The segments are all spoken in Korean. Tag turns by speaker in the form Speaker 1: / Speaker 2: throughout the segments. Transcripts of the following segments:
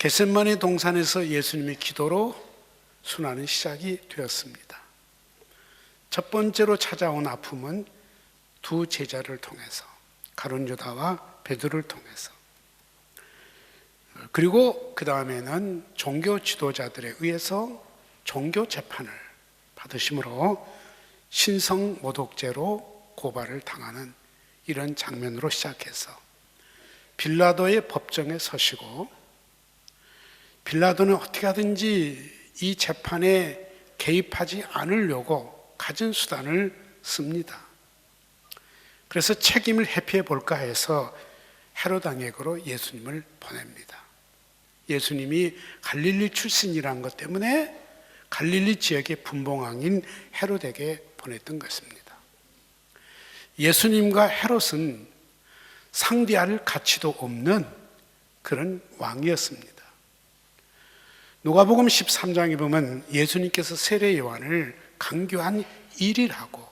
Speaker 1: 겟세마네 동산에서 예수님의 기도로 순환은 시작이 되었습니다. 첫 번째로 찾아온 아픔은 두 제자를 통해서, 가룟 유다와 베드로를 통해서, 그리고 그 다음에는 종교 지도자들에 의해서 종교 재판을 받으심으로 신성 모독죄로 고발을 당하는 이런 장면으로 시작해서 빌라도의 법정에 서시고, 빌라도는 어떻게 하든지 이 재판에 개입하지 않으려고 갖은 수단을 씁니다. 그래서 책임을 회피해 볼까 해서 헤롯 왕에게로 예수님을 보냅니다. 예수님이 갈릴리 출신이라는 것 때문에 갈릴리 지역의 분봉왕인 헤롯에게 보냈던 것입니다. 예수님과 헤롯은 상대할 가치도 없는 그런 왕이었습니다. 누가복음 13장에 보면 예수님께서 세례 요한을 강교한 일이라고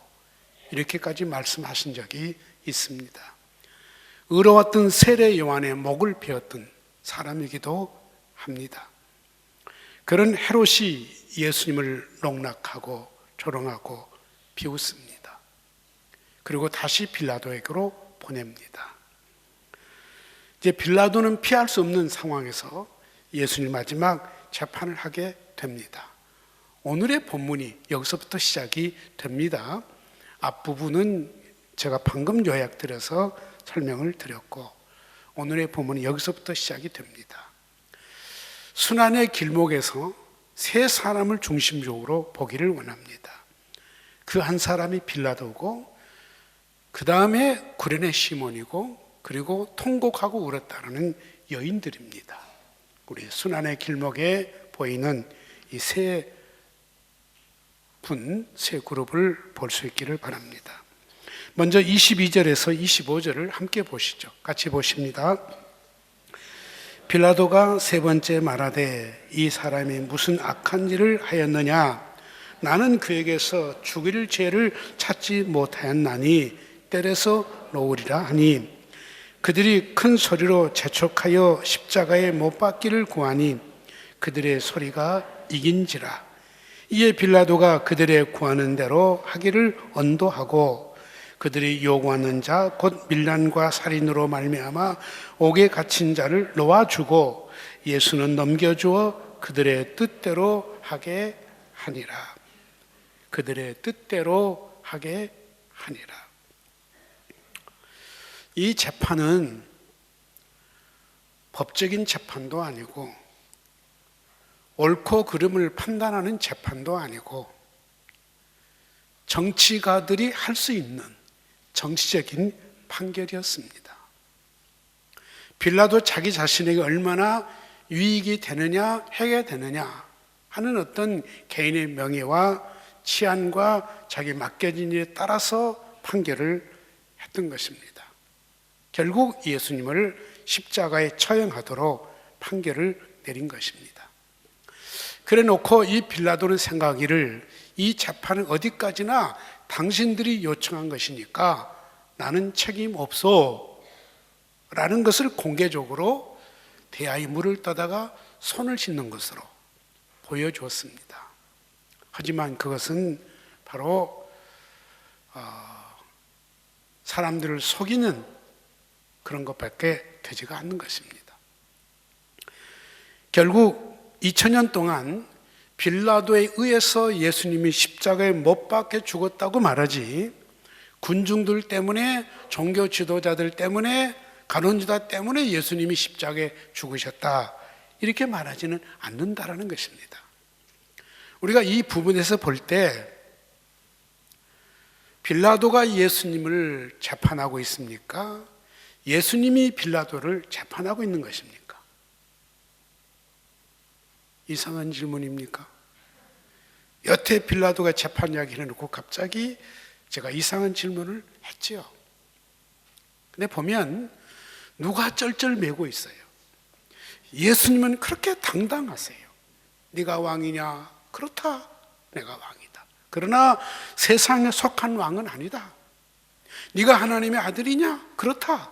Speaker 1: 이렇게까지 말씀하신 적이 있습니다. 의로웠던 세례 요한의 목을 베었던 사람이기도 합니다. 그런 헤롯이 예수님을 농락하고 조롱하고 비웃습니다. 그리고 다시 빌라도에게로 보냅니다. 이제 빌라도는 피할 수 없는 상황에서 예수님 마지막 재판을 하게 됩니다. 오늘의 본문이 여기서부터 시작이 됩니다. 앞부분은 제가 방금 요약드려서 설명을 드렸고, 오늘의 본문이 여기서부터 시작이 됩니다. 순환의 길목에서 세 사람을 중심적으로 보기를 원합니다. 그 한 사람이 빌라도고, 그 다음에 구레네 시몬이고, 그리고 통곡하고 울었다는 여인들입니다. 우리 순환의 길목에 보이는 이 세 그룹을 볼 수 있기를 바랍니다. 먼저 22절에서 25절을 함께 보시죠. 같이 보십니다. 빌라도가 세 번째 말하되 이 사람이 무슨 악한 일을 하였느냐? 나는 그에게서 죽일 죄를 찾지 못하였나니 때려서 놓으리라 하니, 그들이 큰 소리로 재촉하여 십자가에 못 박기를 구하니 그들의 소리가 이긴지라. 이에 빌라도가 그들의 구하는 대로 하기를 언도하고, 그들이 요구하는 자 곧 밀란과 살인으로 말미암아 옥에 갇힌 자를 놓아주고 예수는 넘겨주어 그들의 뜻대로 하게 하니라. 그들의 뜻대로 하게 하니라. 이 재판은 법적인 재판도 아니고 옳고 그름을 판단하는 재판도 아니고 정치가들이 할 수 있는 정치적인 판결이었습니다. 빌라도 자기 자신에게 얼마나 유익이 되느냐, 해가 되느냐 하는 어떤 개인의 명예와 치안과 자기 맡겨진 일에 따라서 판결을 했던 것입니다. 결국 예수님을 십자가에 처형하도록 판결을 내린 것입니다. 그래 놓고 이 빌라도는 생각하기를, 이 재판은 어디까지나 당신들이 요청한 것이니까 나는 책임 없어 라는 것을 공개적으로 대야의 물을 떠다가 손을 씻는 것으로 보여주었습니다. 하지만 그것은 바로 사람들을 속이는 그런 것밖에 되지가 않는 것입니다. 결국 2000년 동안 빌라도에 의해서 예수님이 십자가에 못 박혀 죽었다고 말하지, 군중들 때문에, 종교 지도자들 때문에, 가룟 유다 때문에 예수님이 십자가에 죽으셨다 이렇게 말하지는 않는다라는 것입니다. 우리가 이 부분에서 볼 때 빌라도가 예수님을 재판하고 있습니까? 예수님이 빌라도를 재판하고 있는 것입니까? 이상한 질문입니까? 여태 빌라도가 재판 이야기를 해놓고 갑자기 제가 이상한 질문을 했지요. 근데 보면 누가 쩔쩔매고 있어요. 예수님은 그렇게 당당하세요. 네가 왕이냐? 그렇다, 내가 왕이다. 그러나 세상에 속한 왕은 아니다. 네가 하나님의 아들이냐? 그렇다.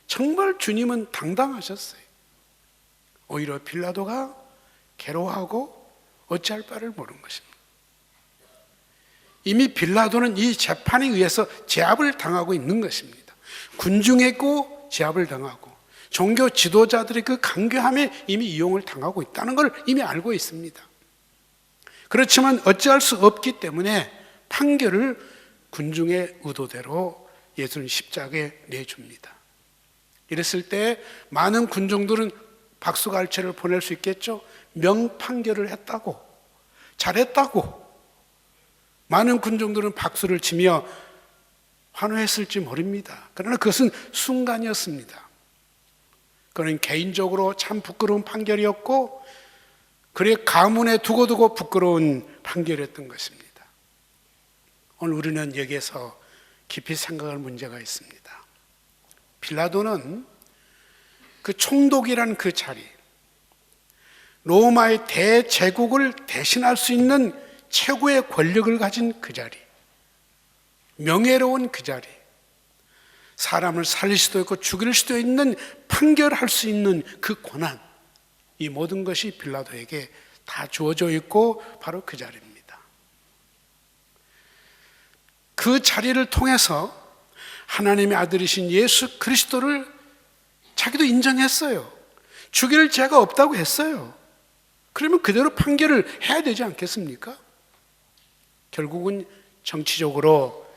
Speaker 1: 정말 주님은 당당하셨어요. 오히려 빌라도가 괴로워하고 어찌할 바를 모르는 것입니다. 이미 빌라도는 이 재판에 의해서 제압을 당하고 있는 것입니다. 군중에고 제압을 당하고 종교 지도자들의 그 강교함에 이미 이용을 당하고 있다는 걸 이미 알고 있습니다. 그렇지만 어찌할 수 없기 때문에 판결을 군중의 의도대로 예수는 십자가에 내줍니다. 이랬을 때 많은 군중들은 박수갈채를 보낼 수 있겠죠. 명판결을 했다고, 잘했다고 많은 군중들은 박수를 치며 환호했을지 모릅니다. 그러나 그것은 순간이었습니다. 그는 개인적으로 참 부끄러운 판결이었고 그의 가문에 두고두고 부끄러운 판결이었던 것입니다. 오늘 우리는 여기에서 깊이 생각할 문제가 있습니다. 빌라도는 그 총독이란 그 자리, 로마의 대제국을 대신할 수 있는 최고의 권력을 가진 그 자리, 명예로운 그 자리, 사람을 살릴 수도 있고 죽일 수도 있는 판결할 수 있는 그 권한, 이 모든 것이 빌라도에게 다 주어져 있고 바로 그 자리입니다. 그 자리를 통해서 하나님의 아들이신 예수 그리스도를 자기도 인정했어요. 죽일 죄가 없다고 했어요. 그러면 그대로 판결을 해야 되지 않겠습니까? 결국은 정치적으로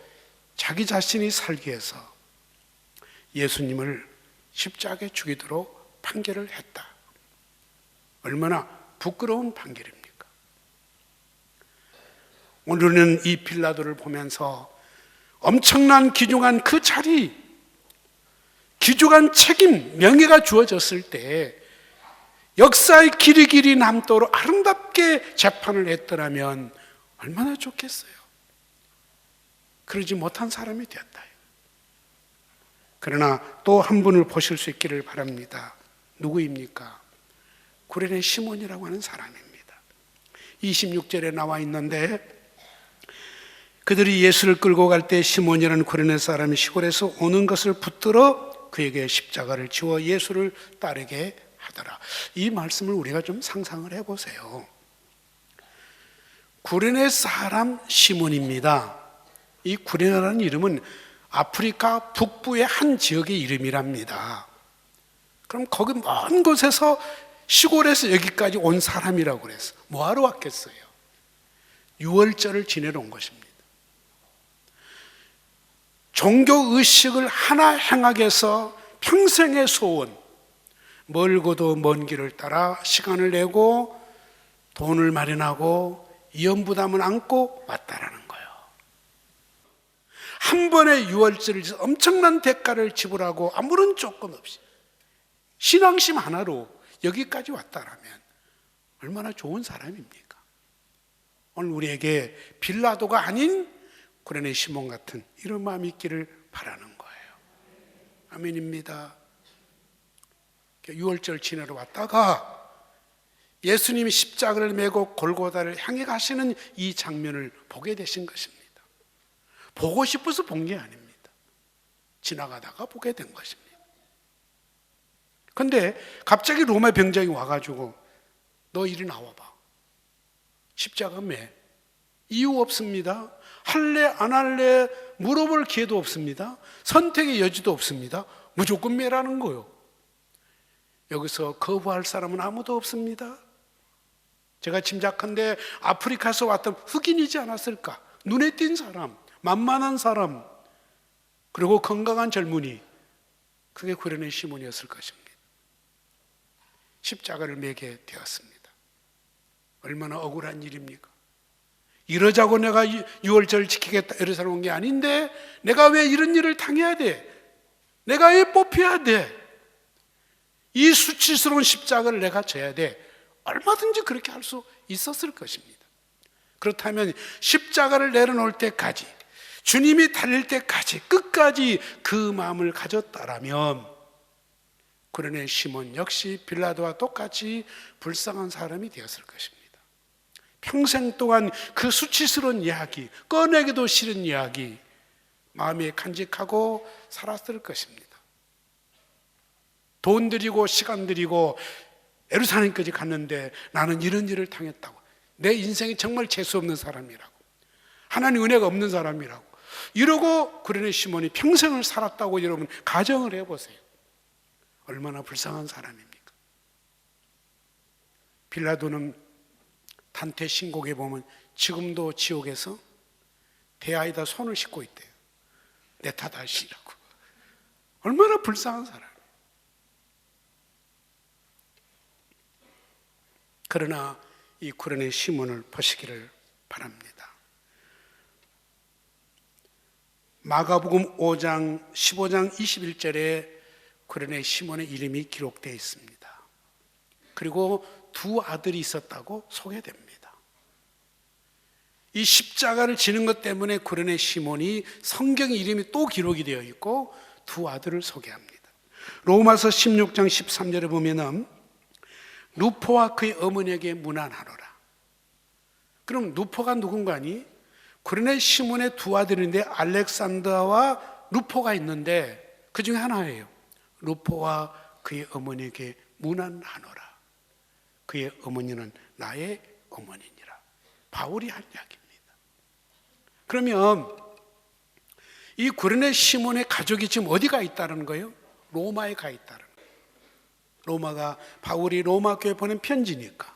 Speaker 1: 자기 자신이 살기 위해서 예수님을 십자가에 죽이도록 판결을 했다. 얼마나 부끄러운 판결입니까? 오늘은 이 빌라도를 보면서 엄청난 귀중한 그 자리, 귀중한 책임, 명예가 주어졌을 때 역사의 길이 남도록 아름답게 재판을 했더라면 얼마나 좋겠어요. 그러지 못한 사람이 되었다. 그러나 또 한 분을 보실 수 있기를 바랍니다. 누구입니까? 구레네 시몬이라고 하는 사람입니다. 26절에 나와 있는데 그들이 예수를 끌고 갈 때 시몬이라는 구레네 사람이 시골에서 오는 것을 붙들어 그에게 십자가를 지워 예수를 따르게 하더라. 이 말씀을 우리가 좀 상상을 해보세요. 구레네 사람 시몬입니다. 이 구레네라는 이름은 아프리카 북부의 한 지역의 이름이랍니다. 그럼 거기 먼 곳에서 시골에서 여기까지 온 사람이라고 그랬어. 뭐하러 왔겠어요? 유월절을 지내러 온 것입니다. 종교의식을 하나 행하기 위해서 평생의 소원, 멀고도 먼 길을 따라 시간을 내고 돈을 마련하고 위험부담을 안고 왔다라는 거예요. 한 번의 유월절을 위해서 엄청난 대가를 지불하고 아무런 조건 없이 신앙심 하나로 여기까지 왔다라면 얼마나 좋은 사람입니까? 오늘 우리에게 빌라도가 아닌 구레네 시몬 같은 이런 마음이 있기를 바라는 거예요. 아멘입니다. 유월절 지내러 왔다가 예수님이 십자가를 메고 골고다를 향해 가시는 이 장면을 보게 되신 것입니다. 보고 싶어서 본 게 아닙니다. 지나가다가 보게 된 것입니다. 그런데 갑자기 로마 병장이 와가지고 너 이리 나와봐. 십자가 매. 이유 없습니다. 할래 안 할래 물어볼 기회도 없습니다. 선택의 여지도 없습니다. 무조건 매라는 거예요. 여기서 거부할 사람은 아무도 없습니다. 제가 짐작한데 아프리카에서 왔던 흑인이지 않았을까? 눈에 띈 사람, 만만한 사람, 그리고 건강한 젊은이, 그게 구레네 시몬이었을 것입니다. 십자가를 매게 되었습니다. 얼마나 억울한 일입니까? 이러자고 내가 유월절 지키겠다 이래서 온 게 아닌데 내가 왜 이런 일을 당해야 돼? 내가 왜 뽑혀야 돼? 이 수치스러운 십자가를 내가 져야 돼. 얼마든지 그렇게 할 수 있었을 것입니다. 그렇다면 십자가를 내려놓을 때까지, 주님이 달릴 때까지 끝까지 그 마음을 가졌다라면 구레네 시몬 역시 빌라도와 똑같이 불쌍한 사람이 되었을 것입니다. 평생 동안 그 수치스러운 이야기, 꺼내기도 싫은 이야기 마음에 간직하고 살았을 것입니다. 돈 들이고 시간 들이고 예루살렘까지 갔는데 나는 이런 일을 당했다고. 내 인생이 정말 재수 없는 사람이라고. 하나님 은혜가 없는 사람이라고. 이러고 구레네 시몬이 평생을 살았다고 여러분 가정을 해보세요. 얼마나 불쌍한 사람입니까? 빌라도는 단테 신곡에 보면 지금도 지옥에서 대야에다 손을 씻고 있대요. 내 탓하시라고. 얼마나 불쌍한 사람. 그러나 이 구레네 시몬을 보시기를 바랍니다. 마가복음 5장 15장 21절에 구레네 시몬의 이름이 기록되어 있습니다. 그리고 두 아들이 있었다고 소개됩니다. 이 십자가를 지는 것 때문에 구레네 시몬이 성경 이름이 또 기록이 되어 있고 두 아들을 소개합니다. 로마서 16장 13절에 보면은 루포와 그의 어머니에게 문안하노라. 그럼 루포가 누군가니? 구레네 시몬의 두 아들인데 알렉산더와 루포가 있는데 그 중에 하나예요. 루포와 그의 어머니에게 문안하노라. 그의 어머니는 나의 어머니니라. 바울이 한 이야기입니다. 그러면 이 구레네 시몬의 가족이 지금 어디가 있다는 거예요? 로마에 가 있다는 거예요. 로마가 바울이 로마 교회에 보낸 편지니까.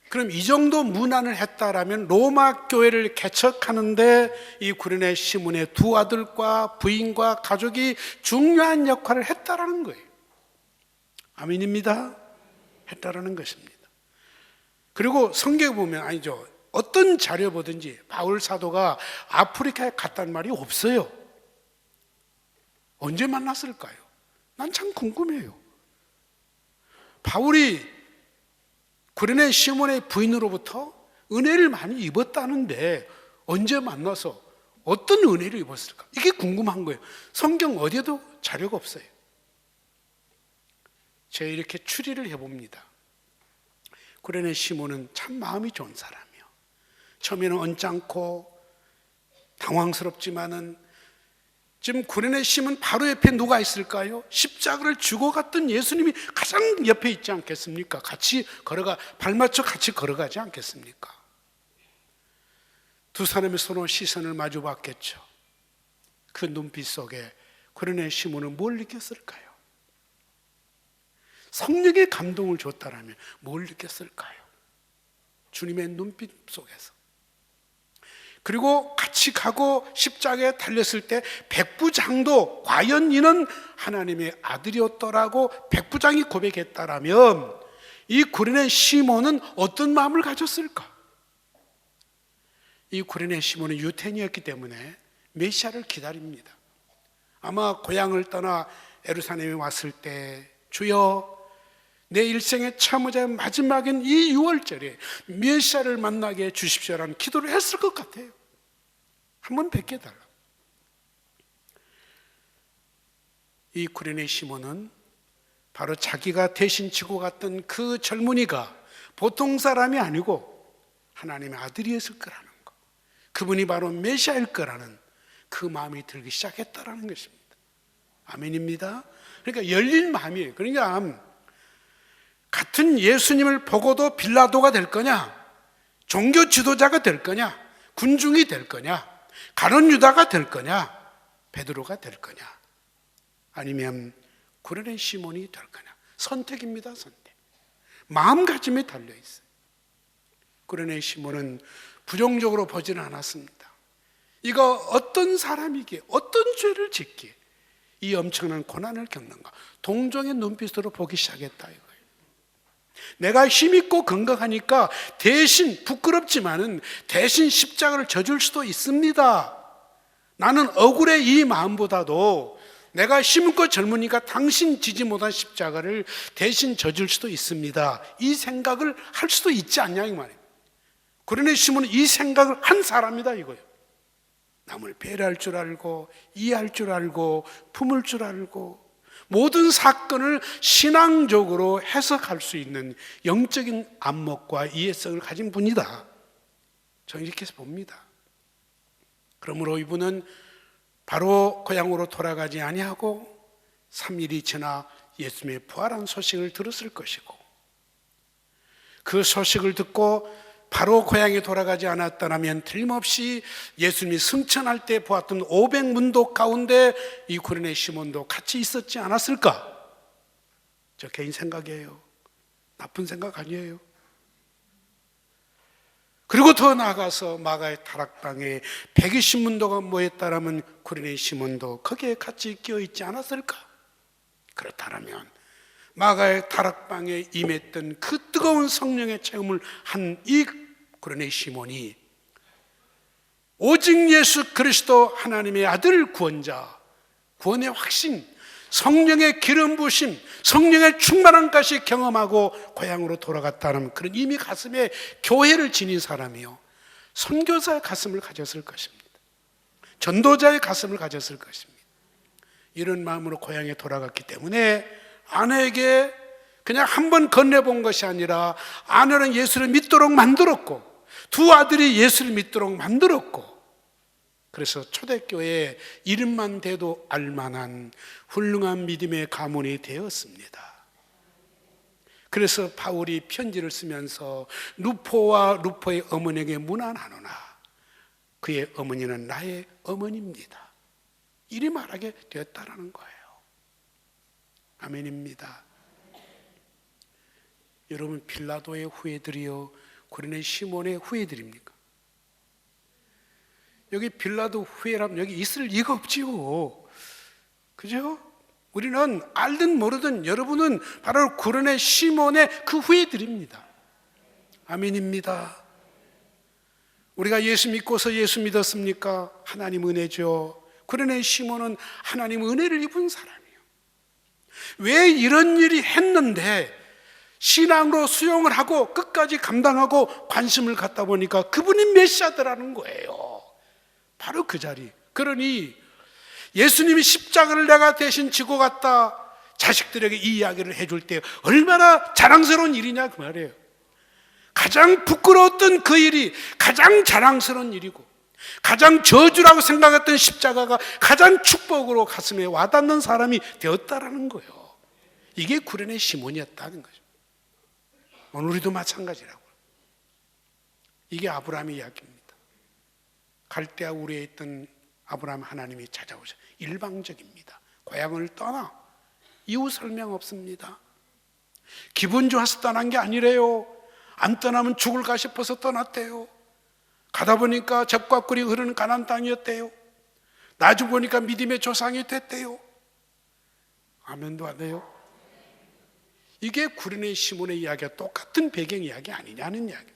Speaker 1: 그럼 이 정도 문안을 했다라면 로마 교회를 개척하는데 이 구레네 시몬의 두 아들과 부인과 가족이 중요한 역할을 했다라는 거예요. 아멘입니다. 했다라는 것입니다. 그리고 성경에 보면 아니죠. 어떤 자료 보든지 바울 사도가 아프리카에 갔다는 말이 없어요. 언제 만났을까요? 난 참 궁금해요. 바울이 구레네 시몬의 부인으로부터 은혜를 많이 입었다는데 언제 만나서 어떤 은혜를 입었을까? 이게 궁금한 거예요. 성경 어디에도 자료가 없어요. 제가 이렇게 추리를 해봅니다. 구레네 시몬은 참 마음이 좋은 사람이에요. 처음에는 언짢고 당황스럽지만은 지금 구레네 시몬 바로 옆에 누가 있을까요? 십자가를 주고 갔던 예수님이 가장 옆에 있지 않겠습니까? 같이 걸어가, 발맞춰 같이 걸어가지 않겠습니까? 두 사람의 서로 시선을 마주 봤겠죠. 그 눈빛 속에 구레네 시몬은 뭘 느꼈을까요? 성령의 감동을 줬다라면 뭘 느꼈을까요? 주님의 눈빛 속에서. 그리고 같이 가고 십자가에 달렸을 때 백부장도 과연 이는 하나님의 아들이었더라고 백부장이 고백했다라면 이 구레네 시몬은 어떤 마음을 가졌을까? 이 구레네 시몬은 유태인이었기 때문에 메시아를 기다립니다. 아마 고향을 떠나 예루살렘에 왔을 때 주여 내 일생의 참으자 마지막인 이 6월절에 메시아를 만나게 해주십시오라는 기도를 했을 것 같아요. 한번 뵙게 해달라. 이 구레네 시몬은 바로 자기가 대신 지고 갔던 그 젊은이가 보통 사람이 아니고 하나님의 아들이었을 거라는 것, 그분이 바로 메시아일 거라는 그 마음이 들기 시작했다라는 것입니다. 아멘입니다. 그러니까 열린 마음이에요. 그러니까 같은 예수님을 보고도 빌라도가 될 거냐, 종교 지도자가 될 거냐, 군중이 될 거냐, 가룟 유다가 될 거냐, 베드로가 될 거냐, 아니면 구레네 시몬이 될 거냐. 선택입니다. 선택. 마음가짐에 달려있어요. 구레네 시몬은 부정적으로 보지는 않았습니다. 이거 어떤 사람이기에, 어떤 죄를 짓기에 이 엄청난 고난을 겪는가, 동정의 눈빛으로 보기 시작했다 이거예요. 내가 힘있고 건강하니까 대신, 부끄럽지만은 대신 십자가를 져줄 수도 있습니다. 나는 억울해 이 마음보다도 내가 힘있고 젊으니까 당신 지지 못한 십자가를 대신 져줄 수도 있습니다. 이 생각을 할 수도 있지 않냐 이 말이에요. 구레네 시몬은 이 생각을 한 사람이다 이거예요. 남을 배려할 줄 알고, 이해할 줄 알고, 품을 줄 알고, 모든 사건을 신앙적으로 해석할 수 있는 영적인 안목과 이해성을 가진 분이다. 저는 이렇게 해서 봅니다. 그러므로 이분은 바로 고향으로 돌아가지 아니하고 3일이 지나 예수님의 부활한 소식을 들었을 것이고, 그 소식을 듣고 바로 고향에 돌아가지 않았더라면 틀림없이 예수님이 승천할 때 보았던 500문도 가운데 이 구레네 시몬도 같이 있었지 않았을까? 저 개인 생각이에요. 나쁜 생각 아니에요. 그리고 더 나아가서 마가의 다락방에 120문도가 모였다라면 구레네 시몬도 거기에 같이 끼어있지 않았을까? 그렇다면 마가의 다락방에 임했던 그 뜨거운 성령의 체험을 한 이 구레네 시몬이 오직 예수 그리스도 하나님의 아들 구원자, 구원의 확신, 성령의 기름 부으심, 성령의 충만함까지 경험하고 고향으로 돌아갔다는 그런 이미 가슴에 교회를 지닌 사람이요, 선교사의 가슴을 가졌을 것입니다. 전도자의 가슴을 가졌을 것입니다. 이런 마음으로 고향에 돌아갔기 때문에 아내에게 그냥 한 번 건네본 것이 아니라 아내는 예수를 믿도록 만들었고 두 아들이 예수를 믿도록 만들었고, 그래서 초대교회에 이름만 대도 알만한 훌륭한 믿음의 가문이 되었습니다. 그래서 바울이 편지를 쓰면서 루포와 루포의 어머니에게 문안하노나 그의 어머니는 나의 어머니입니다, 이리 말하게 되었다라는 거예요. 아멘입니다. 여러분, 빌라도의 후예들이요 구레네 시몬의 후예들입니까? 여기 빌라도 후예라면 여기 있을 리가 없지요. 그죠? 우리는 알든 모르든 여러분은 바로 구레네 시몬의 그 후예들입니다. 아멘입니다. 우리가 예수 믿고서 예수 믿었습니까? 하나님 은혜죠. 구레네 시몬은 하나님 은혜를 입은 사람이에요. 왜 이런 일이 했는데 신앙으로 수용을 하고 끝까지 감당하고 관심을 갖다 보니까 그분이 메시아더라는 거예요. 바로 그 자리. 그러니 예수님이 십자가를 내가 대신 지고 갔다, 자식들에게 이 이야기를 해줄 때 얼마나 자랑스러운 일이냐 그 말이에요. 가장 부끄러웠던 그 일이 가장 자랑스러운 일이고, 가장 저주라고 생각했던 십자가가 가장 축복으로 가슴에 와닿는 사람이 되었다라는 거예요. 이게 구레네 시몬이었다는 거죠. 오늘 우리도 마찬가지라고요. 이게 아브라함의 이야기입니다. 갈대아 우리에 있던 아브라함 하나님이 찾아오셔. 일방적입니다. 고향을 떠나. 이유 설명 없습니다. 기분 좋아서 떠난 게 아니래요. 안 떠나면 죽을까 싶어서 떠났대요. 가다 보니까 젖과 꿀이 흐르는 가나안 땅이었대요. 나중 보니까 믿음의 조상이 됐대요. 아멘도 안 해요? 이게 구레네 시몬의 이야기가 똑같은 배경 이야기 아니냐는 이야기.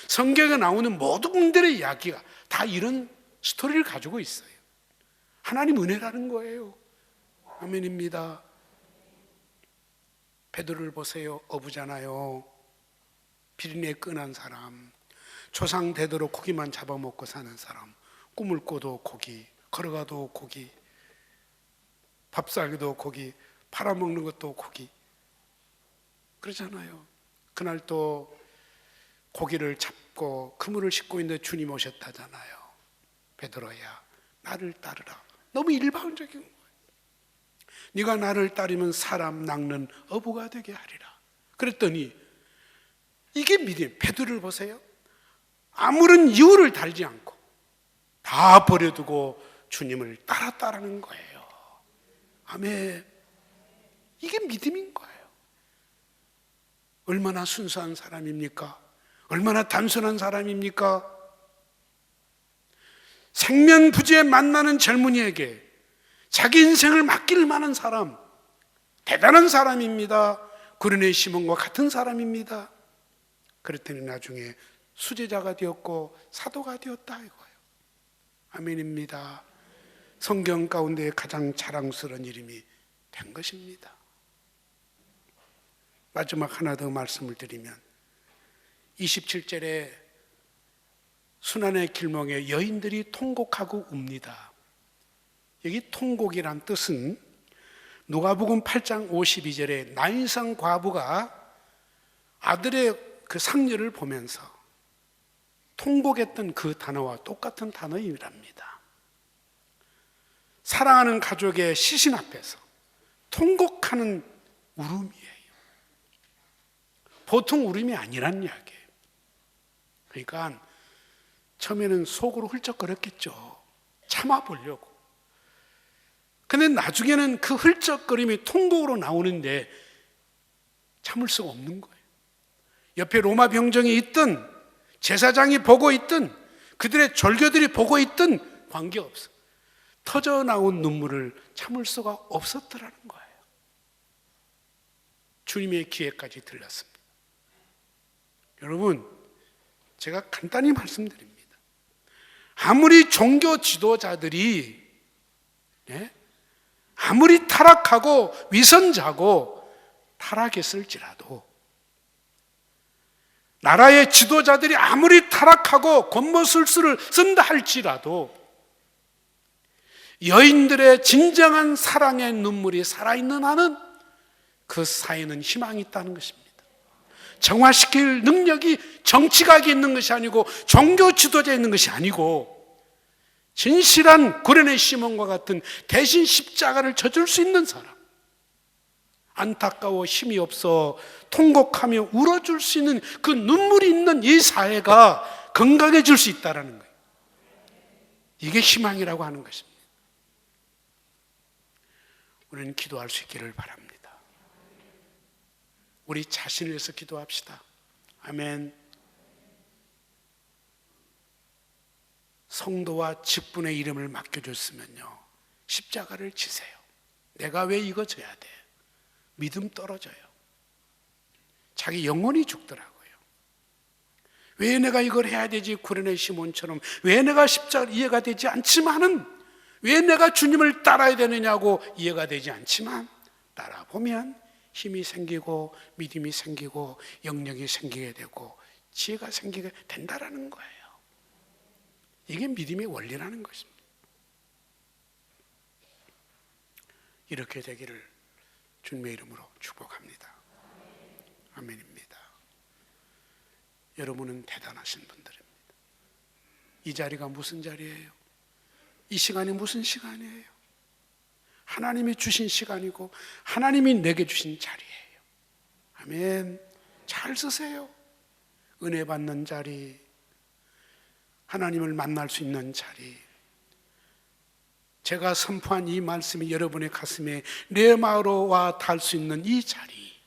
Speaker 1: 성경에 나오는 모든 분들의 이야기가 다 이런 스토리를 가지고 있어요. 하나님 은혜라는 거예요. 아멘입니다. 베드로를 보세요. 어부잖아요. 비린내 끈한 사람, 조상 대대로 고기만 잡아먹고 사는 사람, 꿈을 꿔도 고기, 걸어가도 고기, 밥싸기도 고기, 팔아먹는 것도 고기, 그러잖아요. 그날 또 고기를 잡고 그물을 싣고 있는데 주님 오셨다잖아요. 베드로야, 나를 따르라. 너무 일방적인 거예요. 네가 나를 따르면 사람 낚는 어부가 되게 하리라. 그랬더니 이게 믿음. 베드로를 보세요. 아무런 이유를 달지 않고 다 버려두고 주님을 따랐다라는 거예요. 아멘. 이게 믿음인 거예요. 얼마나 순수한 사람입니까? 얼마나 단순한 사람입니까? 생면부지에 만나는 젊은이에게 자기 인생을 맡길 만한 사람, 대단한 사람입니다. 구레네 시몬과 같은 사람입니다. 그랬더니 나중에 수제자가 되었고 사도가 되었다 이거예요. 아멘입니다. 성경 가운데 가장 자랑스러운 이름이 된 것입니다. 마지막 하나 더 말씀을 드리면 27절에 순환의 길목에 여인들이 통곡하고 웁니다. 여기 통곡이란 뜻은 누가복음 8장 52절에 나인성 과부가 아들의 그 상녀를 보면서 통곡했던 그 단어와 똑같은 단어이랍니다. 사랑하는 가족의 시신 앞에서 통곡하는 울음이에요. 보통 울음이 아니란 이야기예요. 그러니까 처음에는 속으로 훌쩍거렸겠죠. 참아보려고. 근데 나중에는 그 훌쩍거림이 통곡으로 나오는데 참을 수가 없는 거예요. 옆에 로마 병정이 있든 제사장이 보고 있든 그들의 절교들이 보고 있든 관계없어. 터져나온 눈물을 참을 수가 없었더라는 거예요. 주님의 귀에까지 들렸습니다. 여러분, 제가 간단히 말씀드립니다. 아무리 종교 지도자들이 아무리 타락하고 위선자고 타락했을지라도, 나라의 지도자들이 아무리 타락하고 권모술수를 쓴다 할지라도 여인들의 진정한 사랑의 눈물이 살아있는 한은 그 사회는 희망이 있다는 것입니다. 정화시킬 능력이 정치가에게 있는 것이 아니고 종교 지도자에 있는 것이 아니고 진실한 구레네 시몬과 같은 대신 십자가를 져줄 수 있는 사람, 안타까워 힘이 없어 통곡하며 울어줄 수 있는 그 눈물이 있는 이 사회가 건강해질 수 있다는 거예요. 이게 희망이라고 하는 것입니다. 우리는 기도할 수 있기를 바랍니다. 우리 자신을 위해서 기도합시다. 아멘. 성도와 직분의 이름을 맡겨줬으면요, 십자가를 지세요. 내가 왜 이거 져야 돼? 믿음 떨어져요. 자기 영혼이 죽더라고요. 왜 내가 이걸 해야 되지? 구레네 시몬처럼 왜 내가 십자가를 이해가 되지 않지만은, 왜 내가 주님을 따라야 되느냐고 이해가 되지 않지만 따라보면 힘이 생기고 믿음이 생기고 영역이 생기게 되고 지혜가 생기게 된다라는 거예요. 이게 믿음의 원리라는 것입니다. 이렇게 되기를 주님의 이름으로 축복합니다. 아멘입니다. 여러분은 대단하신 분들입니다. 이 자리가 무슨 자리예요? 이 시간이 무슨 시간이에요? 하나님이 주신 시간이고 하나님이 내게 주신 자리예요. 아멘. 잘 쓰세요. 은혜 받는 자리, 하나님을 만날 수 있는 자리, 제가 선포한 이 말씀이 여러분의 가슴에 내 마음으로 와 닿을 수 있는 이 자리,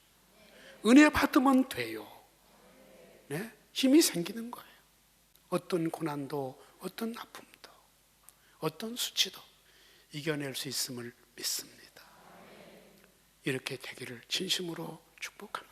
Speaker 1: 은혜 받으면 돼요. 네? 힘이 생기는 거예요. 어떤 고난도, 어떤 아픔도, 어떤 수치도 이겨낼 수 있음을 믿습니다. 이렇게 되기를 진심으로 축복합니다.